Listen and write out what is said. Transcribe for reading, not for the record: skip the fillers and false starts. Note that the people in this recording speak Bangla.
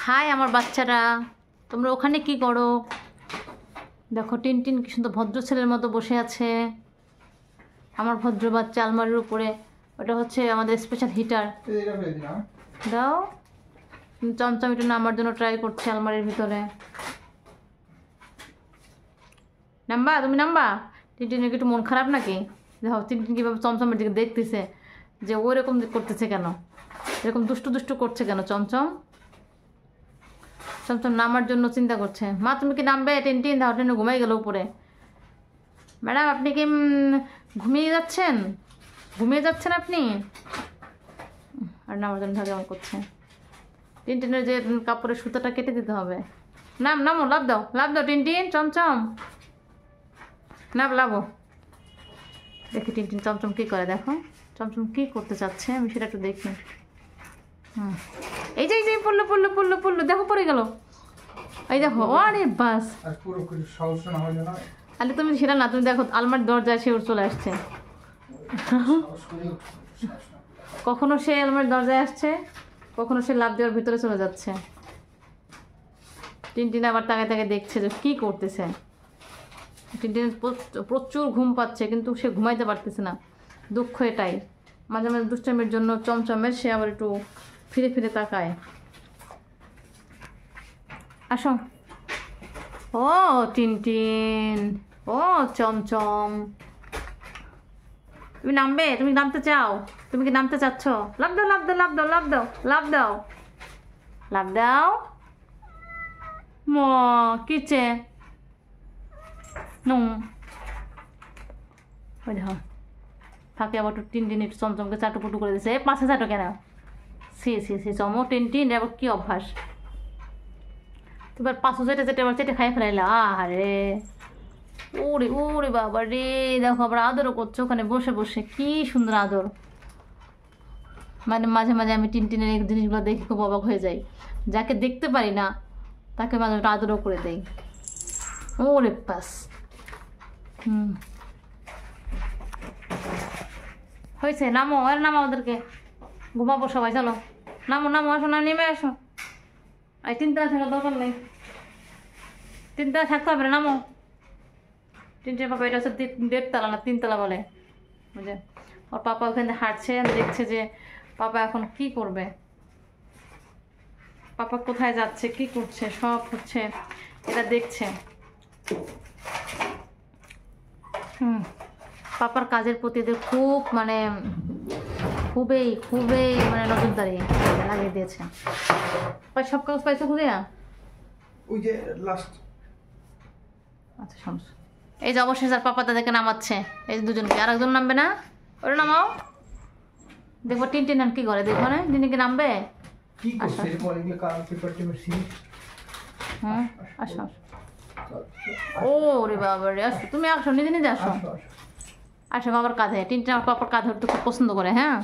হাই আমার বাচ্চারা, তোমরা ওখানে কি করো? দেখো টিনটিন কি সুন্দর ভদ্র ছেলের মতো বসে আছে। আমার ভদ্র বাচ্চা আলমারির উপরে, ওটা হচ্ছে আমাদের স্পেশাল হিটার। দাও, চমচম একটু নামার জন্য ট্রাই করছে আলমারির ভিতরে। নাম্বা, তুমি নাম্বা। টিনটিনের একটু মন খারাপ নাকি? দেখো টিনটিন কীভাবে চমচমের দিকে দেখতেছে যে ও এরকম করতেছে কেন, এরকম দুষ্টু দুষ্টু করছে কেন চমচম। চমচম নামার জন্য চিন্তা করছে। মা তুমি কি নামবে? টিনটিন দাও, টিনটিন ঘুমাই গেল উপরে। ম্যাডাম আপনি কি ঘুমিয়ে যাচ্ছেন? ঘুমিয়ে যাচ্ছেন আপনি? আর নামার জন্য কেমন করছে। টিনটিনের যে কাপড়ের সুতাটা কেটে দিতে হবে। নাম, নামো, লাভ দাও, লাভ দাও টিনটিন। চমচম নাম, লাভো। দেখি টিনটিন চমচম কী করে। দেখো চমচম কী করতে চাচ্ছে, আমি সেটা একটু দেখি। এই যে পড়লো পড়লো পড়লো পড়লো, দেখো পড়ে গেল। এই দেখো, আরে বাস। আরে তুমি সেটা না, তুমি দেখো আলমারির দরজায় সে চলে আসছে। কখনো সে আলমারির দরজায় আসছে, কখনো সে লাফ দেওয়ার ভিতরে চলে যাচ্ছে। টিনটিন আবার তাকায় তাকায় দেখছে যে কী করতেছে। টিনটিনের প্রচুর ঘুম পাচ্ছে, কিন্তু সে ঘুমাইতে পারতেছে না। দুঃখ এটাই, মাঝে মাঝে দুষ্টামির জন্য চমচমের সে আবার একটু ফিরে ফিরে তাকায়। আসো। ও টিনটিন, ও চমচম, তুমি নামবে? তুমি নামতে চাও? তুমি কি নামতে চাচ্ছ? লাভ দাও, লাভ দাও, লাভ দাও, লাভ দাও, লাভ দাও, লাভ দাও। ম কিচে নুম ওই দেখো থাকে আবার একটু টিনটিন একটু চমচমকে চাটুপুটু করে দিচ্ছে। পাশে চাটো কেন? সে চমো টিনটিন এবার কী অভ্যাস। এবার পাশে যেটা যেটা আবার চেটে খাই ফেলাইলে। আরে ওরে ওরে বাবা রে, দেখো আবার আদরও করছো ওখানে বসে বসে, কি সুন্দর আদর। মানে মাঝে মাঝে আমি টিনটিনের এই জিনিসগুলো দেখে খুব অবাক হয়ে যাই। যাকে দেখতে পারি না তাকে মাঝে মাঝে আদরও করে দেয়। ওরে পাস। হয়েছে, নামো, আর নামো, ওদেরকে ঘুমাবো সবাই, চলো নামো নামো, আসো না, নেমে আসো। এই তিনতলা থাকার দরকার নেই, তিনতলা থাকতে হবে না, নামো। তিনটে পাপা, এটা হচ্ছে 1.5 তলা না 3 তলা বলে। বুঝে ওর পাপা ওখানে হাঁটছে, দেখছে যে পাপা এখন কি করবে, পাপা কোথায় যাচ্ছে, কি করছে, সব হচ্ছে এটা দেখছে। পাপার কাজের প্রতি এদের খুব মানে খুবই খুবই মানে নজরদারি লাগিয়ে দিয়েছে। সব কাগজ পাইছো খুঁজে? ওই যে লাস্ট। আচ্ছা সমস্যা। এই যে অবশেষে আর পাপা তাদেরকে নামাচ্ছে, এই যে দুজনকে। আর একজন নামবে না? ওরা নামাও, দেখবো টিনটিন কি করে, দেখবো না টিনটিনকে নামবে। হ্যাঁ আসো, ও রে বাবা রে, আসো তুমি, আসো নিজে নিজে আসো। আসো বাবার কাঁধে, টিনটিন আমার পাপার কাঁধে উঠতে খুব পছন্দ করে। হ্যাঁ